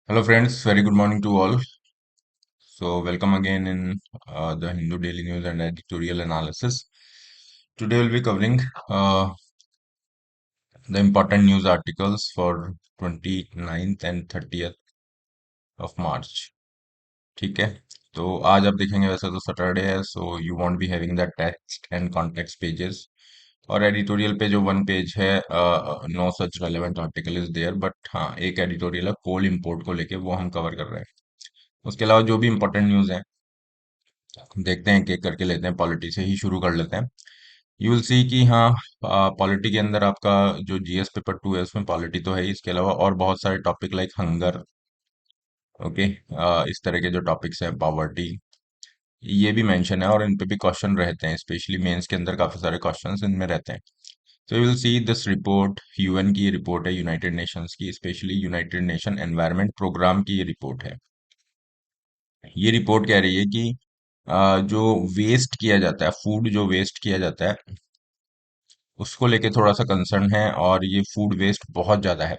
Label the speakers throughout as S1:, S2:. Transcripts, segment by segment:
S1: Hello, friends. Very good morning to all. So, welcome again in the Hindu Daily News and Editorial Analysis. Today, we'll be covering the important news articles for 29th and 30th of March. ठीक है, तो आज आप देखेंगे वैसे तो Saturday है, so you want be having the text and context pages और एडिटोरियल पे जो वन पेज है, no such relevant article is there, but हाँ एक एडिटोरियल है कोल इंपोर्ट को लेके, वो हम कवर कर रहे हैं। उसके अलावा जो भी इंपॉर्टेंट न्यूज़ है देखते हैं, एक एक करके लेते हैं। पॉलिटी से ही शुरू कर लेते हैं। यू विल सी कि हाँ, पॉलिटी के अंदर आपका जो जीएस पेपर 2 है उसमें पॉलिटी तो है ही, इसके अलावा और बहुत सारे टॉपिक लाइक हंगर, ओके, इस तरह के जो टॉपिक्स हैं, पॉवर्टी, ये भी मेंशन है और इन पे भी क्वेश्चन रहते हैं, स्पेशली मेंस के अंदर काफी सारे क्वेश्चंस इनमें रहते हैं। तो you will see this report, UN की ये रिपोर्ट है, यूनाइटेड नेशंस की, specially United Nation environment programme की ये रिपोर्ट है। ये रिपोर्ट कह रही है कि जो वेस्ट किया जाता है, फूड जो वेस्ट किया जाता है, उसको लेके थोड़ा सा कंसर्न है और ये फूड वेस्ट बहुत ज्यादा है।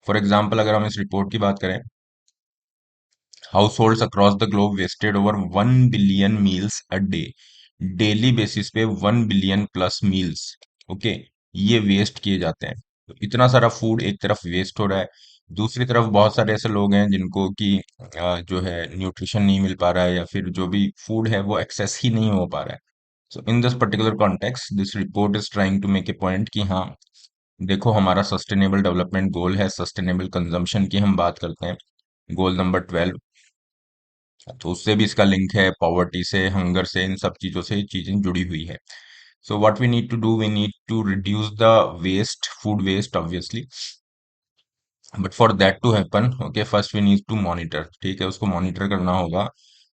S1: फॉर एग्जाम्पल अगर हम इस रिपोर्ट की बात करें, households across the globe wasted over 1 billion meals a day. Daily basis पे 1 बिलियन प्लस मील्स, ओके, ये वेस्ट किए जाते हैं। तो इतना सारा फूड एक तरफ वेस्ट हो रहा है, दूसरी तरफ बहुत सारे ऐसे लोग हैं जिनको कि जो है न्यूट्रिशन नहीं मिल पा रहा है, या फिर जो भी फूड है वो एक्सेस ही नहीं हो पा रहा है। So in this particular context this report is trying to make a point कि हाँ, देखो हमारा सस्टेनेबल डेवलपमेंट गोल है, सस्टेनेबल कंजम्पशन की हम बात करते हैं, गोल नंबर 12। तो उससे भी इसका लिंक है, पॉवर्टी से, हंगर से, इन सब चीजों से ये चीजें जुड़ी हुई है। So what we need to do, we need to reduce the waste, food waste obviously, but for that to happen, okay, first we need to monitor, ठीक है, उसको मॉनिटर करना होगा।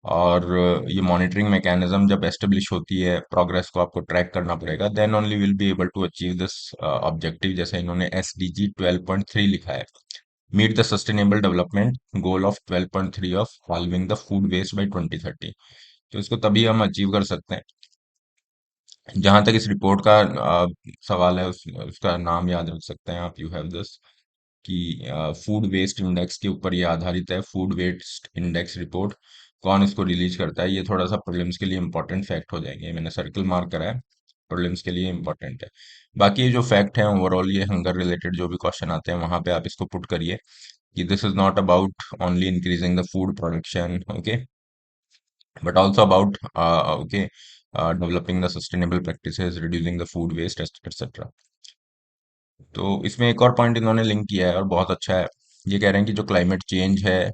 S1: और ये मॉनिटरिंग मैकेनिज्म जब एस्टेब्लिश होती है, प्रोग्रेस को आपको ट्रैक करना पड़ेगा, then only will be able to achieve this objective, जैसे इन्होंने एसडीजी 12.3 लिखा है, meet the sustainable development goal of 12.3 of solving the food waste by 2030। तो इसको तभी हम अचीव कर सकते हैं। जहां तक इस रिपोर्ट का सवाल है, उसका नाम याद रख सकते हैं आप, यू हैव दिस, कि फूड वेस्ट इंडेक्स के ऊपर ये आधारित है, फूड वेस्ट इंडेक्स रिपोर्ट। कौन इसको रिलीज करता है, ये थोड़ा सा प्रीलिम्स के लिए इंपॉर्टेंट फैक्ट हो जाएंगे, मैंने सर्कल मार्क करा है, प्रीलिम्स के लिए इंपॉर्टेंट है। बाकी ये जो फैक्ट है ओवरऑल, ये हंगर रिलेटेड जो भी क्वेश्चन आते हैं वहां पे आप इसको पुट करिए कि this is not about only increasing the food production, okay, but also about okay, developing the sustainable practices, reducing the food waste, etc. तो इसमें एक और पॉइंट इन्होंने लिंक किया है और बहुत अच्छा है। ये कह रहे हैं कि जो क्लाइमेट चेंज है,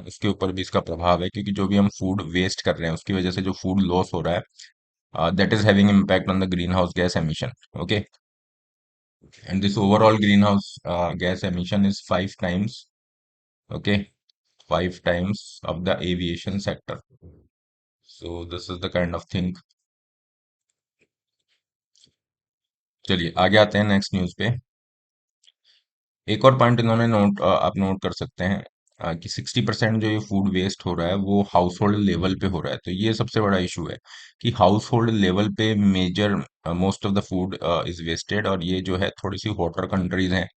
S1: उसके ऊपर भी इसका प्रभाव है, क्योंकि जो भी हम फूड वेस्ट कर रहे हैं उसकी वजह से जो फूड लॉस हो रहा है, that is having impact on the green house gas emission, okay, and this overall green house gas emission is 5 times, okay, 5 times of the aviation sector. So this is the kind of thing. चलिए आगे आते हैं next news पे। एक और point इन्होंने आप note कर सकते हैं, कि 60% जो ये फूड वेस्ट हो रहा है वो हाउस होल्ड लेवल पे हो रहा है। तो ये सबसे बड़ा इशू है कि हाउस होल्ड लेवल पे major most of the food is wasted, और ये जो है थोड़ी सी हॉटर कंट्रीज हैं,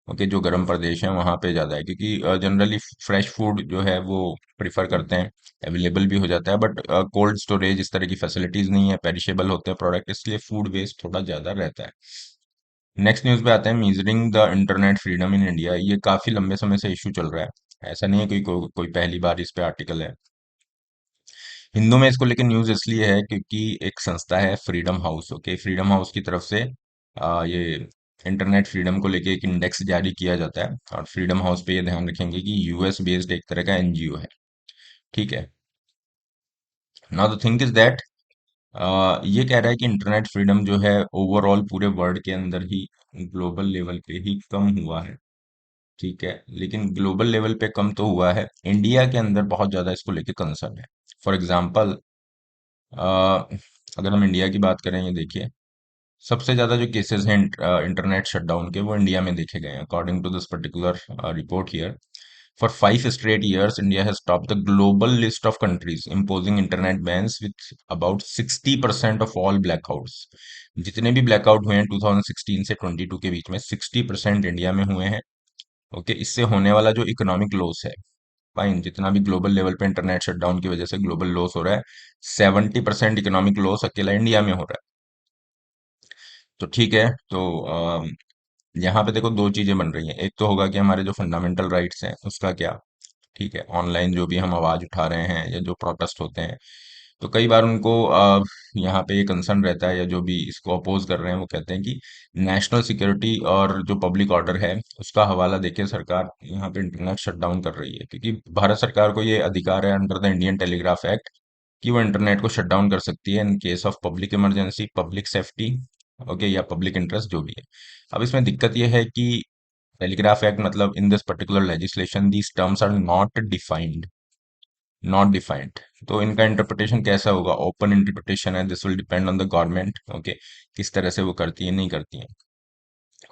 S1: ओके, जो गर्म प्रदेश हैं वहां पे ज्यादा है, क्योंकि जनरली फ्रेश फूड जो है वो प्रिफर करते हैं, अवेलेबल भी हो जाता है, बट कोल्ड स्टोरेज इस तरह की फैसिलिटीज नहीं है, पेरिशेबल होते हैं प्रोडक्ट, इसलिए फूड वेस्ट थोड़ा ज्यादा रहता है। नेक्स्ट न्यूज पे आते हैं, measuring the internet freedom in India. ये काफी लंबे समय से इशू चल रहा है, ऐसा नहीं है कोई पहली बार इस पे आर्टिकल है। हिंदू में इसको लेकर न्यूज इसलिए है क्योंकि एक संस्था है freedom house, okay, freedom house की तरफ से ये इंटरनेट फ्रीडम को लेके एक इंडेक्स जारी किया जाता है, और फ्रीडम हाउस पे ये ध्यान रखेंगे कि यूएस बेस्ड एक तरह का एनजीओ है, ठीक है। Now the thing is that, ये कह रहा है कि इंटरनेट फ्रीडम जो है ओवरऑल पूरे वर्ल्ड के अंदर ही, ग्लोबल लेवल पे ही कम हुआ है, ठीक है, लेकिन ग्लोबल लेवल पे कम तो हुआ है, इंडिया के अंदर बहुत ज्यादा इसको लेके कंसर्न है। फॉर एग्जाम्पल, अगर हम इंडिया की बात करें, ये देखिए, सबसे ज्यादा जो केसेस हैं इंटरनेट शटडाउन के, वो इंडिया में देखे गए हैं, according to this particular report here. For 5 straight years, India has topped the global list of countries imposing internet bans with about 60% of all blackouts। जितने भी ब्लैकआउट हुए हैं 2016 से 22 के बीच में, 60% इंडिया में हुए हैं। ओके, इससे होने वाला जो इकोनॉमिक लॉस है, फाइन, जितना भी ग्लोबल लेवल पे इंटरनेट शटडाउन की वजह से ग्लोबल लॉस हो रहा है, 70% इकोनॉमिक लॉस अकेला इंडिया में हो रहा है। तो ठीक है, तो यहाँ पे देखो दो चीजें बन रही हैं। एक तो होगा कि हमारे जो फंडामेंटल राइट्स हैं उसका क्या, ठीक है, ऑनलाइन जो भी हम आवाज उठा रहे हैं या जो प्रोटेस्ट होते हैं, तो कई बार उनको यहाँ पे ये कंसर्न रहता है, या जो भी इसको अपोज कर रहे हैं वो कहते हैं कि नेशनल सिक्योरिटी और जो पब्लिक ऑर्डर है उसका हवाला देके सरकार यहाँ पे इंटरनेट शटडाउन कर रही है, क्योंकि भारत सरकार को ये अधिकार है under the Indian telegraph act कि वो इंटरनेट को शट डाउन कर सकती है in case of public emergency, public safety, okay, या पब्लिक इंटरेस्ट जो भी है। अब इसमें दिक्कत यह है कि टेलीग्राफ एक्ट मतलब in this particular legislation these terms are not defined. तो इनका इंटरप्रिटेशन कैसा होगा, ओपन इंटरप्रिटेशन है, this will depend on the government, okay, किस तरह से वो करती है नहीं करती है।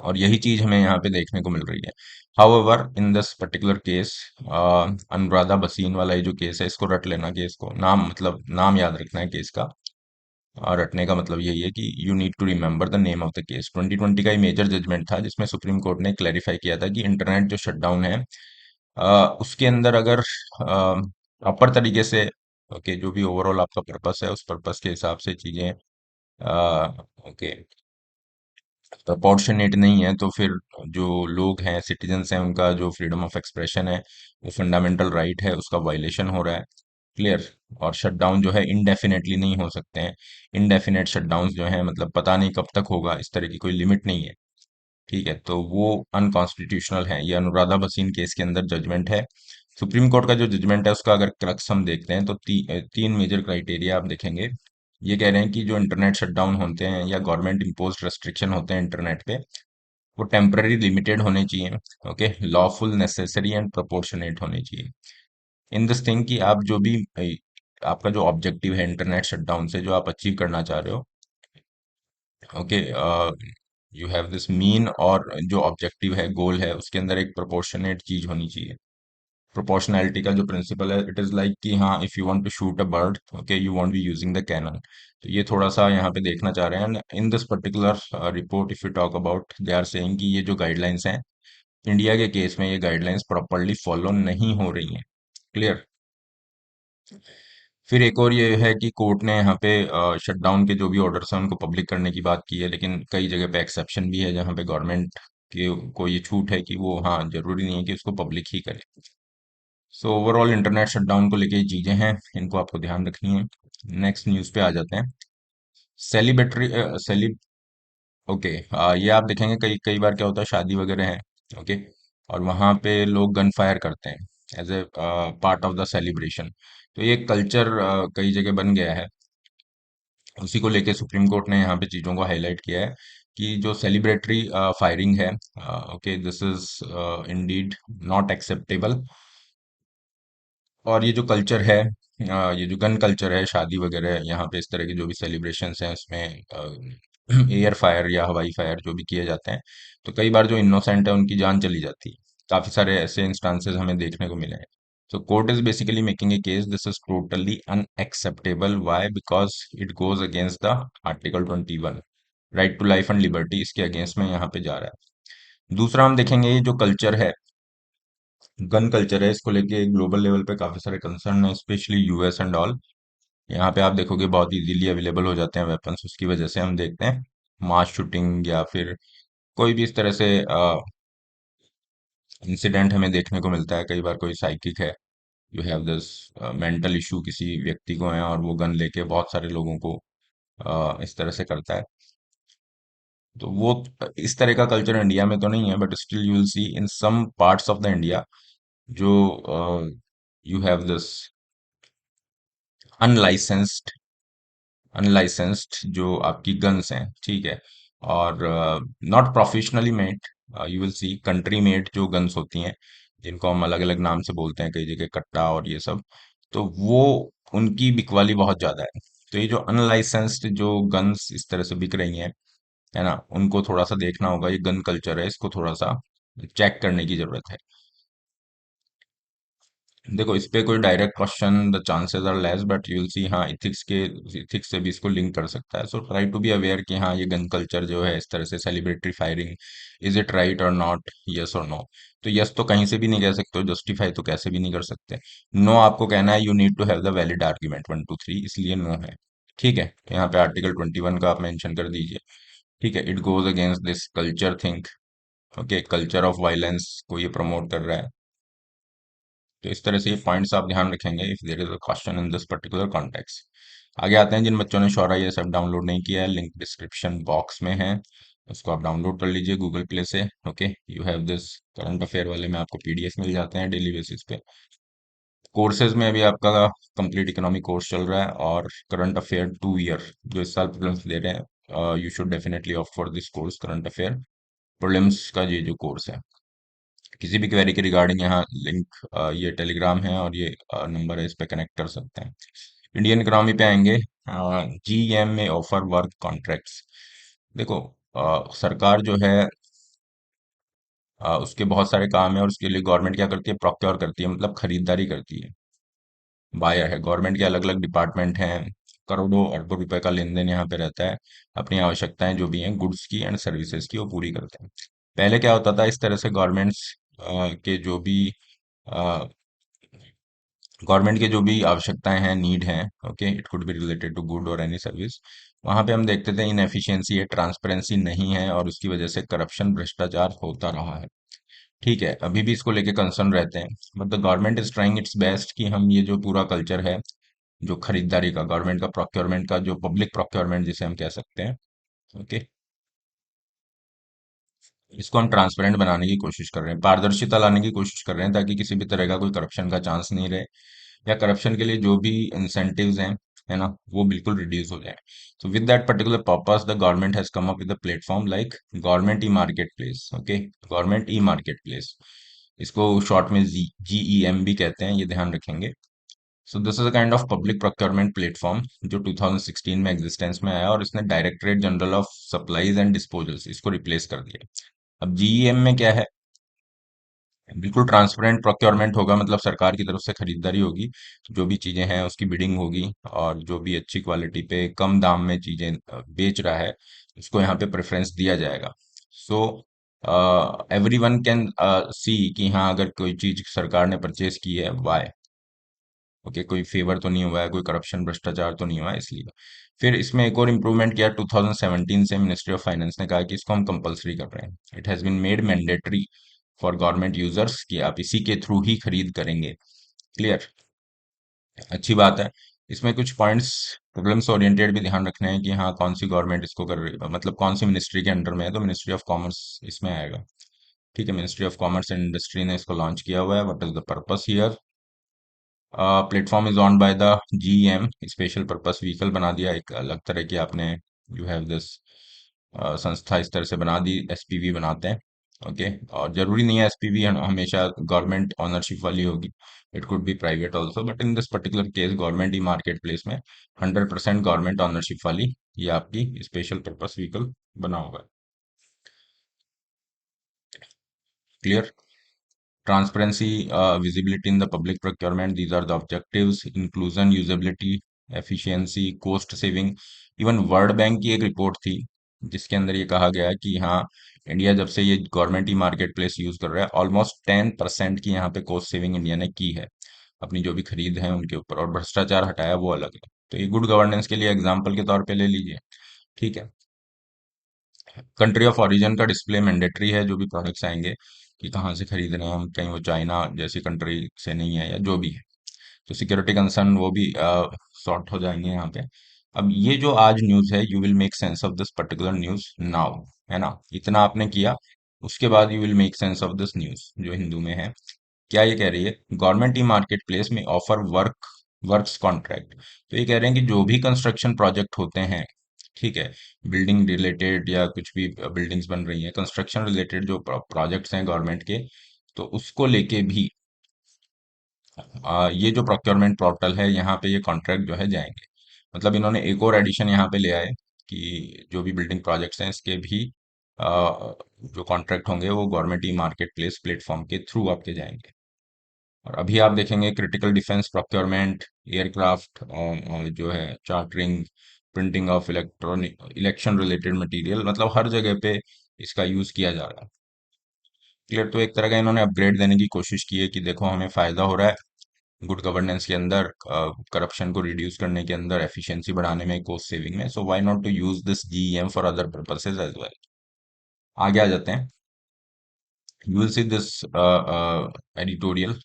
S1: और यही चीज हमें यहाँ पे देखने को मिल रही है। However in this particular case, Anuradha Bhasin वाला ये जो केस है, इसको रट लेना, केस को नाम मतलब नाम याद रखना है केस का। और रटने का मतलब यही है कि you need to remember the name of the case. 2020 का ही मेजर जजमेंट था जिसमें सुप्रीम कोर्ट ने क्लैरिफाई किया था कि इंटरनेट जो शटडाउन है, उसके अंदर अगर प्रॉपर तरीके से, ओके, जो भी ओवरऑल आपका पर्पस है उस पर्पस के हिसाब से चीजें ओके प्रपोर्शनेट नहीं है, तो फिर जो लोग हैं, सिटीजन्स हैं, उनका जो फ्रीडम ऑफ एक्सप्रेशन है, वो फंडामेंटल राइट है, उसका वायलेशन हो रहा है। क्लियर। और शटडाउन जो है इनडेफिनेटली नहीं हो सकते हैं। इनडेफिनेट शटडाउन जो है मतलब पता नहीं कब तक होगा, इस तरह की कोई लिमिट नहीं है। ठीक है, तो वो अनकॉन्स्टिट्यूशनल है। ये अनुराधा भसीन केस के अंदर जजमेंट है। सुप्रीम कोर्ट का जो जजमेंट है उसका अगर क्रक्स हम देखते हैं तो तीन मेजर क्राइटेरिया आप देखेंगे। ये कह रहे हैं कि जो इंटरनेट शटडाउन होते हैं या गवर्नमेंट इम्पोज रेस्ट्रिक्शन होते हैं इंटरनेट पे, वो टेम्पररी लिमिटेड होने चाहिए, okay, lawful, necessary and proportionate होने चाहिए। इन दिस थिंग कि आप जो भी आपका जो ऑब्जेक्टिव है इंटरनेट शटडाउन से जो आप अचीव करना चाह रहे हो, okay, you have this mean, और जो ऑब्जेक्टिव है, गोल है, उसके अंदर एक प्रोपोर्शनेट चीज होनी चाहिए। प्रोपोर्शनैलिटी का जो प्रिंसिपल है, इट इज लाइक कि हाँ, if you want to shoot a bird, okay, you want be using the cannon. तो ये थोड़ा सा यहाँ पे देखना चाह रहे हैं। In this particular report if you talk about, they are saying कि ये जो गाइडलाइंस हैं इंडिया के केस में, ये गाइडलाइंस प्रॉपरली फॉलो नहीं हो रही हैं। क्लियर। फिर एक और ये है कि कोर्ट ने यहाँ पे शटडाउन के जो भी ऑर्डर्स हैं उनको पब्लिक करने की बात की है, लेकिन कई जगह पे एक्सेप्शन भी है जहाँ पे गवर्नमेंट के को ये छूट है कि वो, हाँ, जरूरी नहीं है कि उसको पब्लिक ही करे। सो ओवरऑल इंटरनेट शटडाउन को लेके ये चीजें हैं, इनको आपको ध्यान रखनी है। नेक्स्ट न्यूज पे आ जाते हैं। सेलिब्रेटरी सेलिब ओके, ये आप देखेंगे कई कई बार क्या होता है, शादी वगैरह है, ओके, और वहां पे लोग गन फायर करते हैं as a part of the celebration. तो ये कल्चर कई जगह बन गया है। उसी को लेके सुप्रीम कोर्ट ने यहाँ पे चीजों को हाईलाइट किया है कि जो सेलिब्रेटरी फायरिंग है, okay, this is Indeed not acceptable. और ये जो कल्चर है, ये जो गन कल्चर है, शादी वगैरह, यहाँ पे इस तरह के जो भी सेलिब्रेशंस हैं उसमें एयर फायर या हवाई फायर जो भी किए जाते हैं, तो कई बार जो इनोसेंट है उनकी जान चली जाती है। काफी सारे ऐसे इंस्टांसेस हमें देखने को मिले हैं। So court is basically making a case this is totally unacceptable. Why? Because it goes against the Article 21, right to life and liberty, इसके अगेंस्ट में यहाँ पे जा रहा है। दूसरा हम देखेंगे ये जो कल्चर है, गन कल्चर है, इसको लेके ग्लोबल लेवल पे काफी सारे कंसर्न है, स्पेशली यूएस एंड ऑल। यहाँ पे आप देखोगे बहुत इजीली अवेलेबल हो जाते हैं वेपन्स, उसकी वजह से हम देखते हैं मास शूटिंग या फिर कोई भी इस तरह से इंसिडेंट हमें देखने को मिलता है। कई बार कोई साइकिक है, you have this mental issue, किसी व्यक्ति को है और वो गन लेके बहुत सारे लोगों को इस तरह से करता है। तो वो इस तरह का कल्चर इंडिया में तो नहीं है, but still you will see in some parts of the India जो you have this unlicensed unlicensed जो आपकी गन्स हैं, ठीक है, और not professionally made, you will see country made जो गन्स होती हैं, जिनको हम अलग अलग नाम से बोलते हैं कई जगह, कट्टा और ये सब, तो वो उनकी बिकवाली बहुत ज्यादा है। तो ये जो अनलाइसेंस्ड जो गन्स इस तरह से बिक रही हैं, है ना, उनको थोड़ा सा देखना होगा। ये गन कल्चर है, इसको थोड़ा सा चेक करने की जरूरत है। देखो, इस पे कोई direct question the chances are less, but you will see, हाँ, इथिक्स से भी इसको लिंक कर सकता है। So try to be aware कि हाँ, ये गन कल्चर जो है इस तरह से celebratory firing, is it right और नॉट, यस और नो। तो यस तो कहीं से भी नहीं कह सकते हो, जस्टिफाई तो कैसे भी नहीं कर सकते। नो आपको कहना है, you need to have the valid argument 1 2 3, इसलिए नो है। ठीक है, तो यहाँ पे आर्टिकल 21 का आप मेंशन कर दीजिए। ठीक है, it goes against this culture think. Okay, culture of violence को ये प्रमोट कर रहा है। तो इस तरह से ये पॉइंट्स आप ध्यान रखेंगे if there is a question in this particular context. आगे आते हैं, जिन बच्चों ने शौरा ये सब डाउनलोड नहीं किया है, लिंक डिस्क्रिप्शन बॉक्स में है, उसको आप डाउनलोड कर लीजिए गूगल प्ले से। Okay, you have this. Current affair वाले में आपको पीडीएफ मिल जाते हैं डेली बेसिस पे। कोर्सेज में अभी आपका कंप्लीट इकोनॉमी कोर्स चल रहा है, और करंट अफेयर 2 ईयर जो इस साल प्रीलिम्स दे रहे हैं, you should definitely opt for this course, current affair prelims का ये जो कोर्स है। किसी भी क्वेरी के रिगार्डिंग यहाँ लिंक, ये टेलीग्राम है और ये नंबर है, इस पे कनेक्ट कर सकते हैं। इंडियन इकोनॉमी पे आएंगे। जीएम में ऑफर वर्क कॉन्ट्रैक्ट्स। देखो, सरकार जो है, उसके बहुत सारे काम है, और उसके लिए गवर्नमेंट क्या करती है, प्रोक्योर करती है, मतलब खरीदारी करती है। बायर है, गवर्नमेंट के अलग अलग डिपार्टमेंट हैं, करोड़ों अरबों रुपए का लेन देन यहाँ पे रहता है। अपनी आवश्यकताएं जो भी हैं गुड्स की एंड सर्विसेज की, वो पूरी करते हैं। पहले क्या होता था, इस तरह से के जो भी गवर्नमेंट के जो भी आवश्यकताएं हैं, नीड हैं, okay, it could be related to good और एनी सर्विस, वहां पे हम देखते थे इनएफिशिएंसी है, ट्रांसपेरेंसी नहीं है, और उसकी वजह से करप्शन, भ्रष्टाचार होता रहा है। ठीक है, अभी भी इसको लेके कंसर्न रहते हैं, but the government is trying it's best कि हम ये जो पूरा कल्चर है, जो खरीदारी का, गवर्नमेंट का प्रोक्योरमेंट का, जो पब्लिक प्रोक्योरमेंट जिसे हम कह सकते हैं, ओके, इसको हम ट्रांसपेरेंट बनाने की कोशिश कर रहे हैं, पारदर्शिता लाने की कोशिश कर रहे हैं, ताकि किसी भी तरह का कोई करप्शन का चांस नहीं रहे, या करप्शन के लिए जो भी इंसेंटिव्स हैं, है ना, वो बिल्कुल रिड्यूस हो जाए। तो with that particular purpose the government has come up with a platform like government e market place. Okay, government e market place, इसको शॉर्ट में जीईएम भी कहते हैं, ये ध्यान रखेंगे। So this is a kind of public procurement platform जो 2016 में एग्जिस्टेंस में आया, और इसने directorate general of supplies and disposals इसको रिप्लेस कर दिया। अब जीईएम में क्या है, बिल्कुल ट्रांसपेरेंट प्रोक्योरमेंट होगा, मतलब सरकार की तरफ से खरीदारी होगी, जो भी चीजें हैं उसकी बिडिंग होगी, और जो भी अच्छी क्वालिटी पे कम दाम में चीजें बेच रहा है, उसको यहाँ पे प्रेफरेंस दिया जाएगा। So every one can see कि हाँ, अगर कोई चीज सरकार ने परचेज की है, वाई, ओके, कोई फेवर तो नहीं हुआ है, कोई करप्शन भ्रष्टाचार तो नहीं हुआ है, इसलिए। फिर इसमें एक और इम्प्रूवमेंट किया 2017 से, मिनिस्ट्री ऑफ फाइनेंस ने कहा कि इसको हम कंपलसरी कर रहे हैं, it has been made mandatory for government users कि आप इसी के थ्रू ही खरीद करेंगे। क्लियर, अच्छी बात है। इसमें कुछ पॉइंट्स प्रॉब्लम्स ओरिएंटेड भी ध्यान रखने हैं कि हाँ, कौन सी गवर्नमेंट इसको कर रही है, मतलब कौन सी मिनिस्ट्री के अंडर में है, तो मिनिस्ट्री ऑफ कॉमर्स इसमें आएगा। ठीक है, ministry of commerce and industry ने इसको लॉन्च किया हुआ है। What is the purpose here, platform is on by the GM, special purpose vehicle बना दिया, एक अलग तरह की आपने, यू हैव दिस, संस्था इस तरह से बना दी, एसपीवी बनाते हैं। ओके, और जरूरी नहीं है एसपीवी हमेशा गवर्नमेंट ऑनरशिप वाली होगी, it could B private also, but in this particular case government e market place में 100% गवर्नमेंट ऑनरशिप वाली ये आपकी स्पेशल पर्पस व्हीकल बना हुआ है। Clear, transparency, visibility in the public procurement, these are the objectives, inclusion, usability, efficiency, cost saving। Even world bank की एक report थी जिसके अंदर ये कहा गया है कि हाँ, इंडिया जब से ये government e market place use कर रहा है, ऑलमोस्ट 10% की यहाँ पे कॉस्ट सेविंग इंडिया ने की है, अपनी जो भी खरीद है उनके ऊपर, और भ्रष्टाचार हटाया, वो अलग है। तो ये गुड गवर्नेंस के लिए एग्जाम्पल के तौर पे ले लीजिए। ठीक है, कंट्री ऑफ ओरिजिन का डिस्प्ले मैंडेटरी है, जो भी प्रोडक्ट्स आएंगे कि कहाँ से खरीद रहे हैं हम, कहीं वो चाइना जैसी कंट्री से नहीं है, या जो भी है, तो सिक्योरिटी कंसर्न वो भी सॉर्ट हो जाएंगे यहाँ पे। अब ये जो आज न्यूज़ है, you will make sense of this particular news now, है ना, इतना आपने किया, उसके बाद you will make sense of this news जो हिंदू में है। क्या ये कह रही है, गवर्नमेंट ई मार्केट प्लेस में ऑफर वर्क्स कॉन्ट्रैक्ट। तो ये कह रहे हैं कि जो भी कंस्ट्रक्शन प्रोजेक्ट होते हैं, ठीक है, बिल्डिंग रिलेटेड या कुछ भी बिल्डिंग्स बन रही हैं, कंस्ट्रक्शन रिलेटेड जो प्रोजेक्ट्स हैं गवर्नमेंट के, तो उसको लेके भी ये जो प्रोक्योरमेंट पोर्टल है, यहाँ पे ये कॉन्ट्रैक्ट जो है जाएंगे। मतलब इन्होंने एक और एडिशन यहाँ पे ले आए कि जो भी बिल्डिंग प्रोजेक्ट्स हैं, इसके भी जो कॉन्ट्रैक्ट होंगे वो government e market place platform के थ्रू आपके जाएंगे। और अभी आप देखेंगे क्रिटिकल डिफेंस प्रोक्योरमेंट, एयरक्राफ्ट जो है chartering, printing of electronic election related material, मतलब हर जगह पे इसका यूज किया जा रहा है। क्लियर। तो एक तरह का इन्होंने अपग्रेड देने की कोशिश की है कि देखो हमें फायदा हो रहा है गुड गवर्नेंस के अंदर, करप्शन को रिड्यूस करने के अंदर, एफिशिएंसी बढ़ाने में, कॉस्ट सेविंग में, so why not to use this GeM for other purposes as well. आगे आ जाते हैं। You will see this editorial.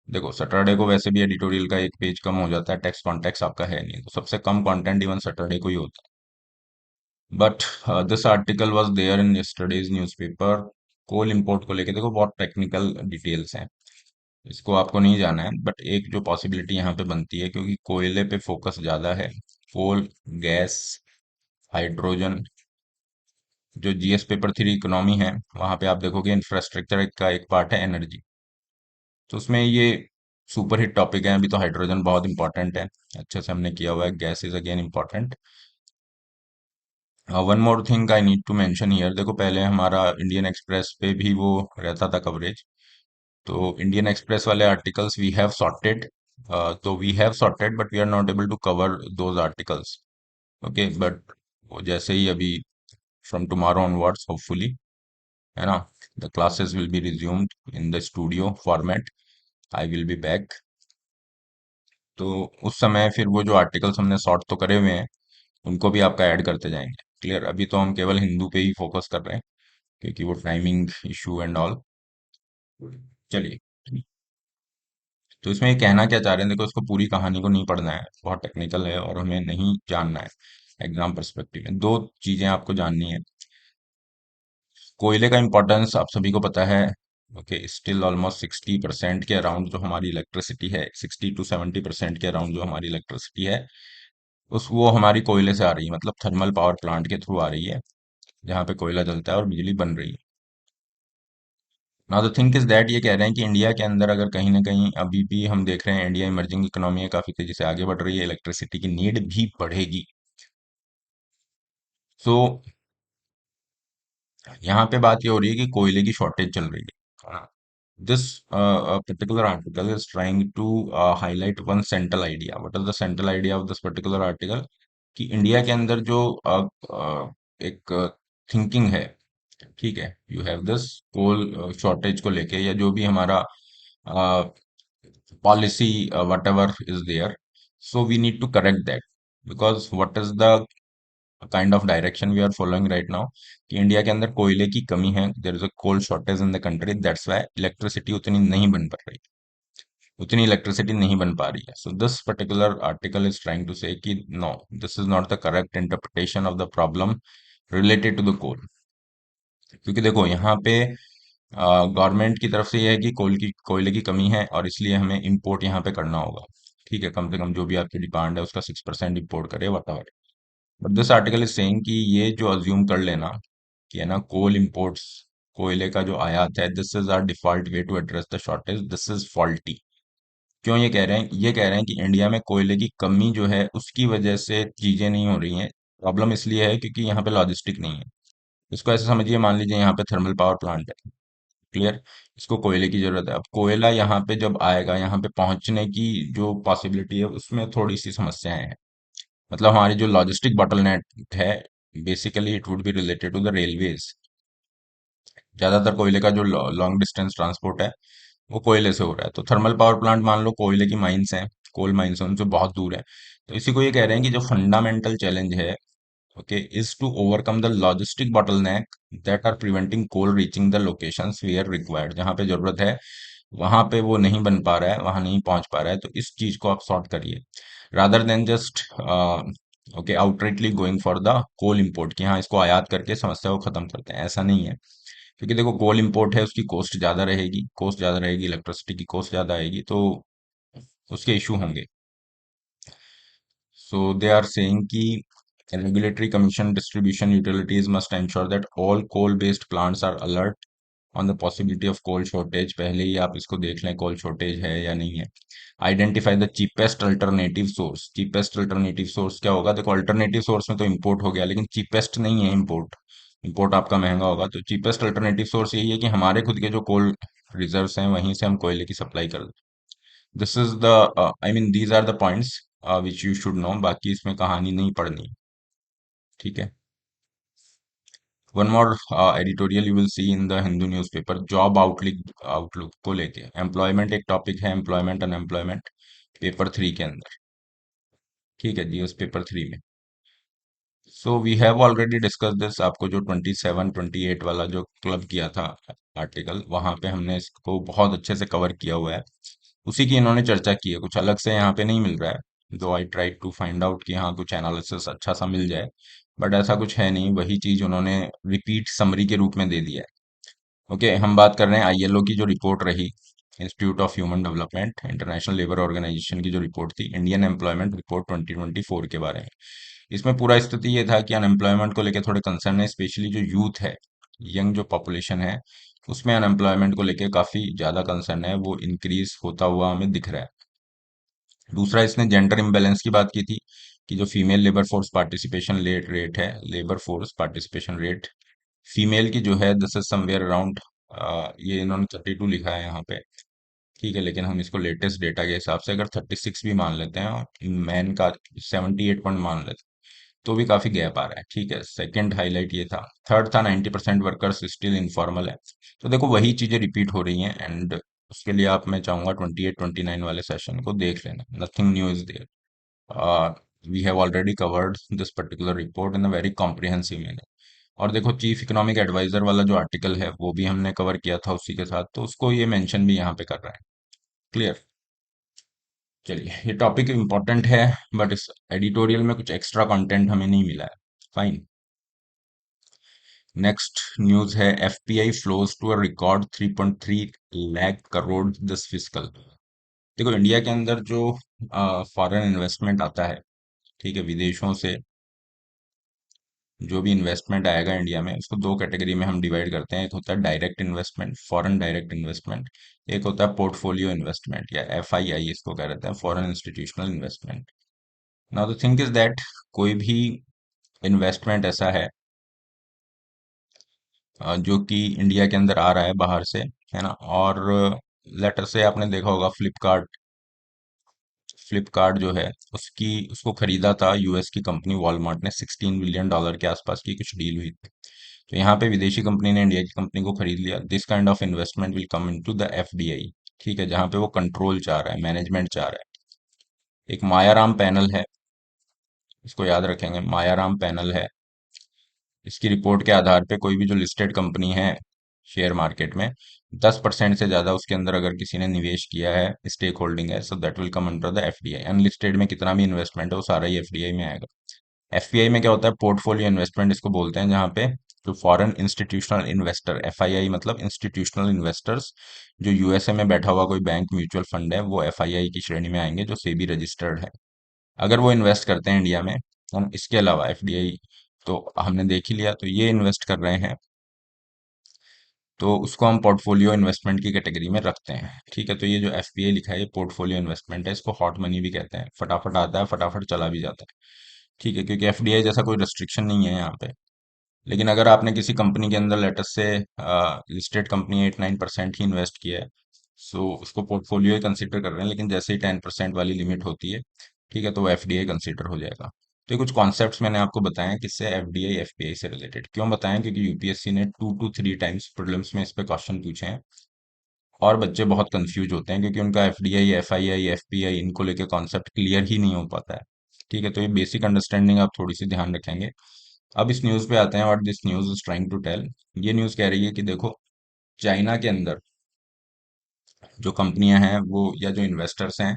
S1: देखो सैटरडे को वैसे भी एडिटोरियल का एक पेज कम हो जाता है, टेक्स्ट कॉन्टेक्स्ट आपका है नहीं, तो सबसे कम कंटेंट इवन सैटरडे को ही होता है। But this article was there in yesterday's newspaper. Coal import को लेके देखो बहुत टेक्निकल डिटेल्स हैं, इसको आपको नहीं जाना है, बट एक जो पॉसिबिलिटी यहाँ पे बनती है, क्योंकि कोयले पे फोकस ज्यादा है, कोल, गैस, हाइड्रोजन, जो जीएस पेपर 3 इकोनॉमी है वहां पे आप देखोगे इंफ्रास्ट्रक्चर का एक पार्ट है एनर्जी, तो उसमें ये सुपर हिट टॉपिक है। अभी तो हाइड्रोजन बहुत इंपॉर्टेंट है, अच्छे से हमने किया हुआ है, gas is again important. One more thing I need to mention here, देखो पहले हमारा इंडियन एक्सप्रेस पे भी वो रहता था कवरेज, तो इंडियन एक्सप्रेस वाले आर्टिकल्स वी हैव सॉर्टेड, तो we have sorted but we are not able to cover those articles. Okay, but वो जैसे ही अभी फ्रॉम टुमारो ऑनवर्ड्स होपफुली, है ना, the classes will be resumed in the studio format, I will be back. तो उस समय फिर वो जो आर्टिकल्स हमने सॉर्ट तो करे हुए हैं उनको भी आपका ऐड करते जाएंगे। क्लियर। अभी तो हम केवल हिंदू पे ही फोकस कर रहे हैं क्योंकि वो टाइमिंग इशू एंड ऑल। चलिए, तो इसमें ये कहना क्या चाह रहे हैं, देखो इसको पूरी कहानी को नहीं पढ़ना है, बहुत टेक्निकल है और हमें नहीं जानना है। एग्जाम पर्सपेक्टिव में दो चीजें आपको जाननी है। कोयले का इंपॉर्टेंस आप सभी को पता है। ओके, स्टिल ऑलमोस्ट 60% के अराउंड जो हमारी इलेक्ट्रिसिटी है, 60 to 70% के अराउंड जो हमारी इलेक्ट्रिसिटी है, उस वो हमारी कोयले से आ रही है, मतलब थर्मल पावर प्लांट के थ्रू आ रही है, जहाँ पे कोयला जलता है और बिजली बन रही है। Now the think is that, ये कह रहे हैं कि इंडिया के अंदर अगर कहीं ना कहीं अभी भी हम देख रहे हैं इंडिया इमर्जिंग इकोनॉमी है, काफी तेजी से आगे बढ़ रही है, इलेक्ट्रिसिटी की नीड भी बढ़ेगी। सो यहाँ पे बात ये हो रही है कि कोयले की शॉर्टेज चल रही है। This particular article is trying to highlight one central idea. What is the central idea of this particular article? कि इंडिया के अंदर जो एक थिंकिंग है, ठीक है, you have this coal shortage को लेके, या जो भी हमारा policy whatever is there, so we need to correct that, because what is the kind of direction we are following right now, कि इंडिया के अंदर कोयले की कमी है, there is a coal shortage in the country, that's why electricity उतनी नहीं बन पा रही, उतनी इलेक्ट्रिसिटी नहीं बन पा रही है। So this particular article is trying to say कि no, this is not the correct interpretation of the problem related to the coal. क्योंकि देखो यहाँ पे गवर्नमेंट की तरफ से यह है कि कोयले की कमी है और इसलिए हमें इंपोर्ट यहाँ पे करना होगा। ठीक है, कम से कम जो भी आपकी डिमांड है उसका 6% इंपोर्ट करे what. But this article is saying कि ये जो अज्यूम कर लेना कि है ना कोल इंपोर्ट्स, कोयले का जो आयात है, this is our default way to address the shortage, this is faulty. क्यों ये कह रहे हैं, ये कह रहे हैं कि इंडिया में कोयले की कमी जो है उसकी वजह से चीजें नहीं हो रही हैं। प्रॉब्लम इसलिए है क्योंकि यहाँ पे लॉजिस्टिक नहीं है। इसको ऐसे समझिए, मान लीजिए यहाँ पे थर्मल पावर प्लांट है, क्लियर, इसको कोयले की जरूरत है। अब कोयला यहाँ पे जब आएगा, यहाँ पे पहुंचने की जो पॉसिबिलिटी है उसमें थोड़ी सी समस्याएं हैं। मतलब हमारी जो लॉजिस्टिक बॉटलनेक है, basically it would be related to the railways. ज्यादातर कोयले का जो लॉन्ग डिस्टेंस ट्रांसपोर्ट है वो कोयले से हो रहा है, तो थर्मल पावर प्लांट मान लो कोयले की माइंस हैं, कोल माइंस हैं, उनसे बहुत दूर है। तो इसी को ये कह रहे हैं कि जो फंडामेंटल चैलेंज है, okay, is to overcome the logistic bottleneck that are preventing coal reaching the locations where required. जहां पे जरूरत है वहां पे वो नहीं बन पा रहा है, वहां नहीं पहुंच पा रहा है, तो इस चीज को आप सॉर्ट करिए, rather than just okay outrightly going for the coal import, कि हाँ इसको आयात करके समस्या को खत्म करते हैं। ऐसा नहीं है, क्योंकि देखो कोल इंपोर्ट है, उसकी कॉस्ट ज्यादा रहेगी, कॉस्ट ज्यादा रहेगी, इलेक्ट्रिसिटी की कॉस्ट ज्यादा आएगी, तो उसके इशू होंगे। सो दे आर सेइंग कि regulatory commission distribution utilities must ensure that all coal based plants are alert on the possibility of coal shortage. पहले ही आप इसको देख लें कोल शॉर्टेज है या नहीं है। Identify the cheapest alternative source. Cheapest alternative source क्या होगा, देखो अल्टरनेटिव सोर्स में तो इंपोर्ट हो गया, लेकिन चीपेस्ट नहीं है इंपोर्ट। इंपोर्ट आपका महंगा होगा, तो चीपेस्ट अल्टरनेटिव सोर्स यही है कि हमारे खुद के जो कोल रिजर्व्स हैं वहीं से हम कोयले की सप्लाई कर दें। This is the I mean these are the points which you should know, बाकी इसमें कहानी नहीं पढ़नी। ठीक है। One more editorial you will see in the Hindu newspaper, job outlook outlook को लेके। एम्प्लॉयमेंट एक टॉपिक है, एम्प्लॉयमेंट अनएम्प्लॉयमेंट, पेपर 3 के अंदर। ठीक है जी, उस पेपर 3 में। So we have already discuss this. आपको जो 27 28 वाला जो क्लब किया था आर्टिकल, वहां पे हमने इसको बहुत अच्छे से कवर किया हुआ है। उसी की इन्होंने चर्चा की है, कुछ अलग से यहाँ पे नहीं मिल रहा है। Though I try to find out कि हाँ कुछ एनालिसिस अच्छा सा मिल जाए, बट ऐसा कुछ है नहीं। वही चीज उन्होंने रिपीट समरी के रूप में दे दिया है। ओके, हम बात कर रहे हैं आईएलओ की जो रिपोर्ट रही, institute of human development, international labour organisation की जो रिपोर्ट थी, इंडियन एम्प्लॉयमेंट रिपोर्ट 2024 के बारे में। इसमें पूरा स्थिति ये था कि अनएम्प्लॉयमेंट को लेकर थोड़े कंसर्न है, स्पेशली जो यूथ है, यंग जो पॉपुलेशन है, उसमें अनएम्प्लॉयमेंट को लेकर काफी ज्यादा कंसर्न है, वो इंक्रीज होता हुआ हमें दिख रहा है। दूसरा, इसने जेंडर इम्बेलेंस की बात की थी कि जो female labour force participation rate है, labour force participation rate female की जो है, दिस इज समवेयर अराउंड, ये इन्होंने 32 लिखा है यहाँ पे। ठीक है, लेकिन हम इसको लेटेस्ट डेटा के हिसाब से अगर 36 भी मान लेते हैं और मैन का 78 पॉइंट मान लेते हैं, तो भी काफी गैप आ रहा है। ठीक है, सेकंड हाईलाइट ये था। थर्ड था 90% वर्कर्स स्टिल इनफॉर्मल है। तो देखो वही चीजें रिपीट हो रही हैं, एंड उसके लिए आप, मैं चाहूंगा 28 29 वाले सेशन को देख लेना। Nothing new is there. We have already covered this particular report in a very comprehensive manner. और देखो चीफ इकोनॉमिक एडवाइजर वाला जो आर्टिकल है वो भी हमने कवर किया था उसी के साथ, तो उसको ये मेंशन भी यहाँ पे कर रहा है। क्लियर। चलिए, ये टॉपिक इम्पोर्टेंट है, बट इस एडिटोरियल में कुछ एक्स्ट्रा कंटेंट हमें नहीं मिला है। फाइन। नेक्स्ट न्यूज है, FPI flows to a record 3.3 lakh crore this fiscal. देखो इंडिया के अंदर जो फॉरेन इन्वेस्टमेंट आता है, ठीक है, विदेशों से जो भी इन्वेस्टमेंट आएगा इंडिया में, उसको दो कैटेगरी में हम डिवाइड करते हैं। एक होता है direct investment, foreign direct investment. एक होता है पोर्टफोलियो इन्वेस्टमेंट, या एफआईआई इसको कह रहे हैं, foreign institutional investment. Now the thing is that, कोई भी इन्वेस्टमेंट ऐसा है जो कि इंडिया के अंदर आ रहा है बाहर से, है ना, और लेटर से आपने देखा होगा फ्लिपकार्ट, फ्लिपकार्ट जो है उसकी, उसको खरीदा था यूएस की कंपनी वॉलमार्ट ने, $16 बिलियन के आसपास की कुछ डील हुई थी। तो यहाँ पे विदेशी कंपनी ने इंडिया की कंपनी को खरीद लिया। This kind of investment will come into the FDI. ठीक है, जहाँ पे वो कंट्रोल चाह रहा है, मैनेजमेंट चाह रहा है। एक मायाराम पैनल है, इसको याद रखेंगे, मायाराम पैनल है। इसकी रिपोर्ट के आधार पे कोई भी जो लिस्टेड कंपनी है शेयर मार्केट में, 10% से ज्यादा उसके अंदर अगर किसी ने निवेश किया है, स्टेक होल्डिंग है, so that will come under the FDI. Unlisted में कितना भी इन्वेस्टमेंट है वो सारा ही एफडीआई में आएगा। एफपीआई में क्या होता है, पोर्टफोलियो इन्वेस्टमेंट इसको बोलते हैं, जहां पे जो फॉरेन इंस्टीट्यूशनल इन्वेस्टर, एफआईआई मतलब इंस्टीट्यूशनल इन्वेस्टर्स, जो यूएसए में बैठा हुआ कोई बैंक म्यूचुअल फंड है, वो एफआईआई की श्रेणी में आएंगे, जो सेबी रजिस्टर्ड है। अगर वो इन्वेस्ट करते हैं इंडिया में, हम इसके अलावा एफडीआई तो हमने देख ही लिया, तो ये इन्वेस्ट कर रहे हैं, तो उसको हम पोर्टफोलियो इन्वेस्टमेंट की कैटेगरी में रखते हैं। ठीक है, तो ये जो एफपीआई लिखा है, ये पोर्टफोलियो इन्वेस्टमेंट है, इसको हॉट मनी भी कहते हैं, फटाफट आता है फटाफट चला भी जाता है। ठीक है, क्योंकि एफडीआई जैसा कोई रेस्ट्रिक्शन नहीं है यहाँ पे। लेकिन अगर आपने किसी कंपनी के अंदर लेटर से लिस्टेड कंपनी 8 9% ही इन्वेस्ट किया है, सो उसको पोर्टफोलियो ही कंसिडर कर रहे हैं, लेकिन जैसे ही 10% वाली लिमिट होती है, ठीक है, तो वो एफडीआई कंसिडर हो जाएगा। तो ये कुछ कॉन्सेप्ट्स मैंने आपको बताए हैं, किससे, एफडीआई एफपीआई से रिलेटेड। क्यों बताएं, क्योंकि यूपीएससी ने 2 to 3 टाइम्स प्रीलिम्स में इस पे क्वेश्चन पूछे हैं, और बच्चे बहुत कंफ्यूज होते हैं क्योंकि उनका एफडीआई एफआईआई एफपीआई इनको लेके कॉन्सेप्ट क्लियर ही नहीं हो पाता है। ठीक है, तो ये बेसिक अंडरस्टैंडिंग आप थोड़ी सी ध्यान रखेंगे। अब इस न्यूज पे आते हैं, what this news is trying to tell. ये न्यूज कह रही है कि देखो, चाइना के अंदर जो कंपनियां हैं वो, या जो इन्वेस्टर्स हैं,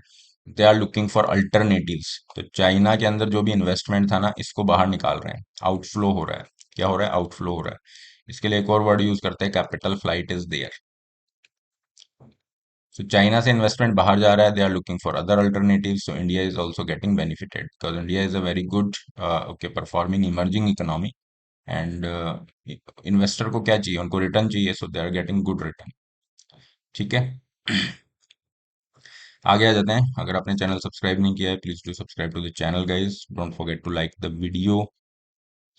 S1: they are looking for alternatives. तो चाइना के अंदर जो भी इन्वेस्टमेंट था ना, इसको बाहर निकाल रहे हैं, आउटफ्लो हो रहा है। क्या हो रहा है, आउटफ्लो हो रहा है। इसके लिए एक और वर्ड यूज करते हैं, capital flight is there. So China से इन्वेस्टमेंट बाहर जा रहा है, they are looking for other alternatives, so India is also getting benefited because India is a very good okay performing emerging economy, and investor को क्या चाहिए, उनको return चाहिए, so they are getting good return. ठीक है। आगे आ जाते हैं। अगर आपने चैनल सब्सक्राइब नहीं किया है, please do subscribe to the channel guys, don't forget to like the video.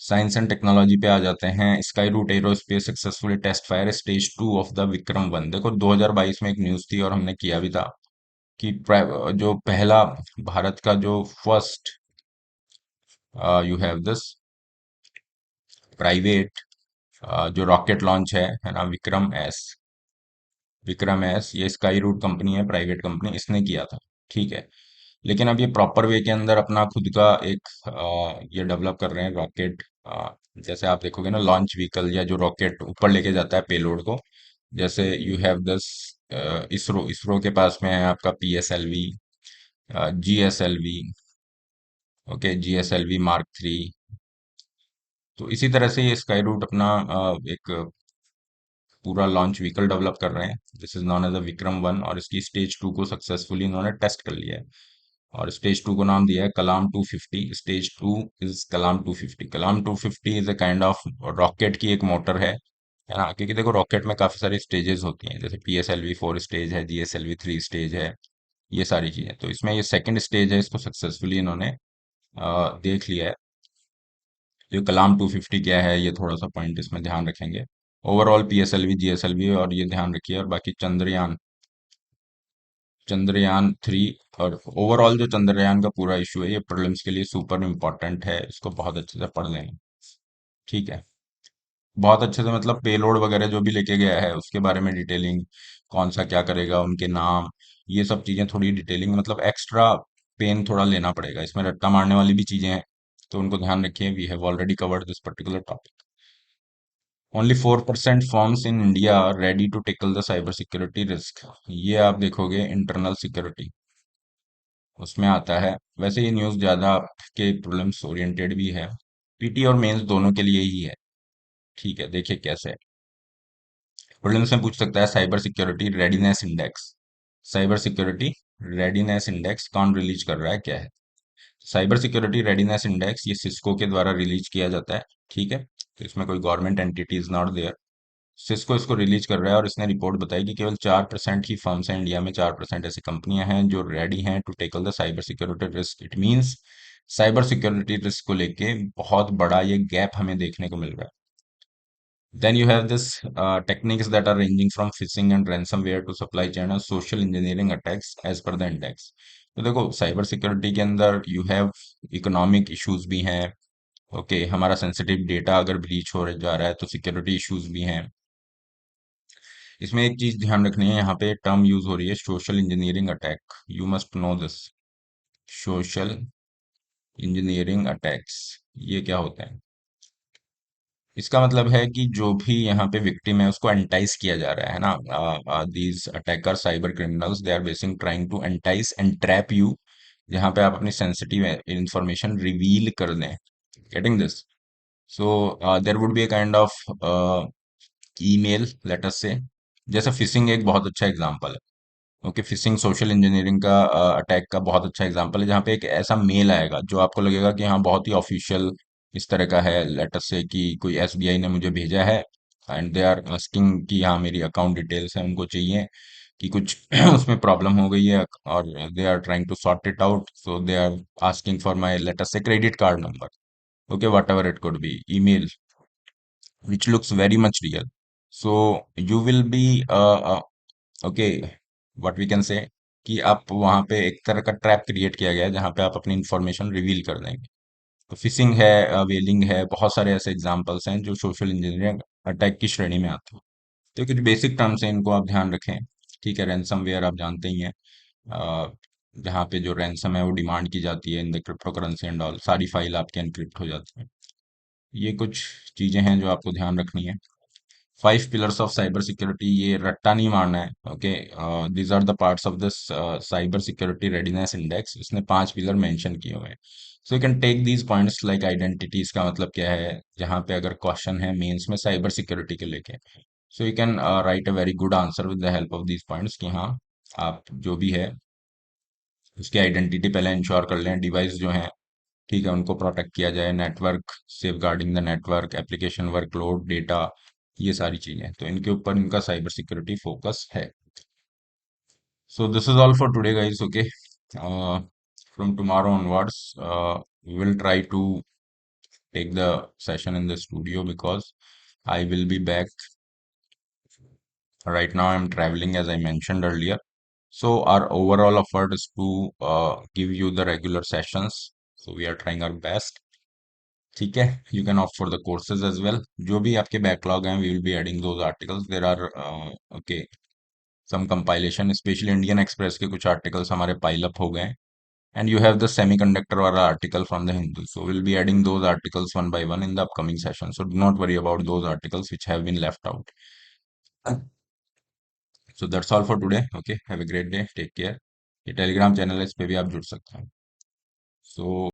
S1: Science and technology पे आ जाते हैं। Skyroot aerospace successfully test fire stage 2 of the Vikram 1। देखो 2022 में एक न्यूज थी और हमने किया भी था कि जो पहला भारत का जो first you have this private जो रॉकेट लॉन्च है ना, विक्रम एस, ये स्काई रूट कंपनी है, प्राइवेट कंपनी, इसने किया था। ठीक है। लेकिन अब ये प्रॉपर वे के अंदर अपना खुद का एक ये डेवलप कर रहे हैं रॉकेट। जैसे आप देखोगे ना, लॉन्च व्हीकल या जो रॉकेट ऊपर लेके जाता है पेलोड को, जैसे you have this ISRO ISRO के पास में है आपका PSLV, GSLV, okay, GSLV Mark 3। तो इसी तरह से ये स्काई रूट अपना एक पूरा लॉन्च व्हीकल डेवलप कर रहे हैं। This is known as a Vikram 1, और इसकी स्टेज 2 को सक्सेसफुली इन्होंने टेस्ट कर लिया है। और स्टेज 2 को नाम दिया है कलाम 250। Stage 2 is Kalam 250। Kalam 250 is a kind of rocket की एक मोटर है ना, क्योंकि देखो रॉकेट में काफी सारी स्टेजेस होती हैं, जैसे PSLV 4 स्टेज है, GSLV 3 स्टेज है, ये सारी चीजें। तो इसमें ये सेकंड स्टेज है, इसको सक्सेसफुली इन्होंने देख लिया है। ये कलाम 250 क्या है, ये थोड़ा सा पॉइंट इसमें ध्यान रखेंगे। ओवरऑल PSLV GSLV, और ये ध्यान रखिए। और बाकी चंद्रयान 3, और ओवरऑल जो चंद्रयान का पूरा इशू है, ये प्रीलिम्स के लिए सुपर इम्पोर्टेंट है, इसको बहुत अच्छे से पढ़ लें। ठीक है। बहुत अच्छे से, मतलब पेलोड वगैरह जो भी लेके गया है उसके बारे में डिटेलिंग, कौन सा क्या करेगा, उनके नाम, ये सब चीजें थोड़ी डिटेलिंग, मतलब एक्स्ट्रा पेन थोड़ा लेना पड़ेगा, इसमें रट्टा मारने वाली भी चीजें हैं, तो उनको ध्यान रखिए। We have already covered this particular topic. Only 4% firms in India ready to tackle the cyber security risk. ये आप देखोगे इंटरनल सिक्योरिटी, उसमें आता है। वैसे ये न्यूज़ ज़्यादा आपके प्रीलिम्स ओरिएंटेड भी है, PT और मेंस दोनों के लिए ही है। ठीक है, देखिए कैसे प्रीलिम्स में पूछ सकता है। Cyber security readiness index, cyber security readiness index कौन रिलीज कर रहा है, क्या है? साइबर सिक्योरिटी रेडीनेस इंडेक्स ये सिस्को के द्वारा रिलीज किया जाता है। ठीक है। तो इसमें कोई government entity is not there. Cisco इसको रिलीज कर रहा है, और इसने रिपोर्ट बताई कि केवल 4% ही फर्म्स हैं इंडिया में, 4% ऐसी कंपनियां हैं जो रेडी हैं to tackle the cyber security risk. It means cyber security risk को लेके बहुत बड़ा ये गैप हमें देखने को मिल रहा है। Then you have this techniques that are ranging from phishing and ransomware to supply chain and social engineering attacks as per the index। तो देखो साइबर सिक्योरिटी के अंदर यू हैव इकोनॉमिक इश्यूज भी हैं। ओके, हमारा सेंसिटिव डेटा अगर breach हो जा रहा है तो सिक्योरिटी इश्यूज भी हैं। इसमें एक चीज ध्यान रखनी है, यहाँ पे टर्म यूज हो रही है social engineering attack. You must know this, social engineering attacks, ये क्या होता है? इसका मतलब है कि जो भी यहाँ पे विक्टिम है उसको एंटाइस किया जा रहा है ना। These attacker cyber criminals they are baiting trying to entice and trap you, जहाँ पे आप अपनी सेंसिटिव इंफॉर्मेशन रिवील कर दें। Getting this? So there would be a kind of email, let us say, जैसे फिशिंग एक बहुत अच्छा एग्जांपल है। ओके, फिशिंग सोशल इंजीनियरिंग का अटैक का बहुत अच्छा एग्जांपल है, जहाँ पे एक ऐसा मेल आएगा जो आपको लगेगा कि हाँ बहुत ही ऑफिशियल इस तरह का है, लेटर से कि कोई SBI ने मुझे भेजा है, एंड दे आर आस्किंग कि हाँ मेरी अकाउंट डिटेल्स है, उनको चाहिए कि कुछ उसमें प्रॉब्लम हो गई है, और they are trying to sort it out, so they are asking for my letter से credit card number. Okay, whatever it could be, email which looks very much real. So you will be okay, what we can say, कि आप वहां पे एक तरह का trap create किया गया है जहां पे आप अपनी इंफॉर्मेशन रिवील कर देंगे। तो फिशिंग है, वेलिंग है, बहुत सारे ऐसे एग्जांपल्स हैं जो सोशल इंजीनियरिंग अटैक की श्रेणी में आते हैं। तो कुछ बेसिक टर्म्स हैं, इनको आप ध्यान रखें। ठीक है, रैंसमवेयर आप जानते ही हैं, अ, जहाँ पे जो रैंसम है वो डिमांड की जाती है in the crypto currency and all, सारी फाइल आपकी एनक्रिप्ट हो जाती है। ये कुछ चीजें हैं जो आपको ध्यान रखनी है। 5 पिलर्स ऑफ साइबर सिक्योरिटी, ये रट्टा नहीं मारना है। Okay, these are the parts of this cyber security readiness index. इसने 5 पिलर मेंशन किए हुए हैं। So you can take these points like identities का मतलब क्या है, जहां पे अगर क्वेश्चन है मेंस में साइबर सिक्योरिटी को लेके, सो you can write a very good answer with the help of these points, कि हाँ आप जो भी है उसकी आइडेंटिटी पहले इंश्योर कर लें, डिवाइस जो है, ठीक है, उनको प्रोटेक्ट किया जाए, network safeguarding the network, application workload, data, ये सारी चीजें, तो इनके ऊपर इनका साइबर सिक्योरिटी फोकस है। So this is all for today guys. Okay, from tomorrow onwards we will try to take the session in the studio, because I will be back. Right now I'm traveling, as I mentioned earlier, So our overall effort is to give you the regular sessions. So we are trying our best. ठीक है, you can opt for the courses as well. जो भी आपके backlog हैं, we will be adding those articles. There are okay some compilation, especially Indian Express के कुछ articles हमारे pile up हो गए हैं. And you have the semiconductor वाला article from the Hindu. So we'll be adding those articles one by one in the upcoming session. So do not worry about those articles which have been left out. So that's all for today. Okay, have a great day. Take care. ये Telegram channel है, इस पे भी आप जुड़ सकते हैं. So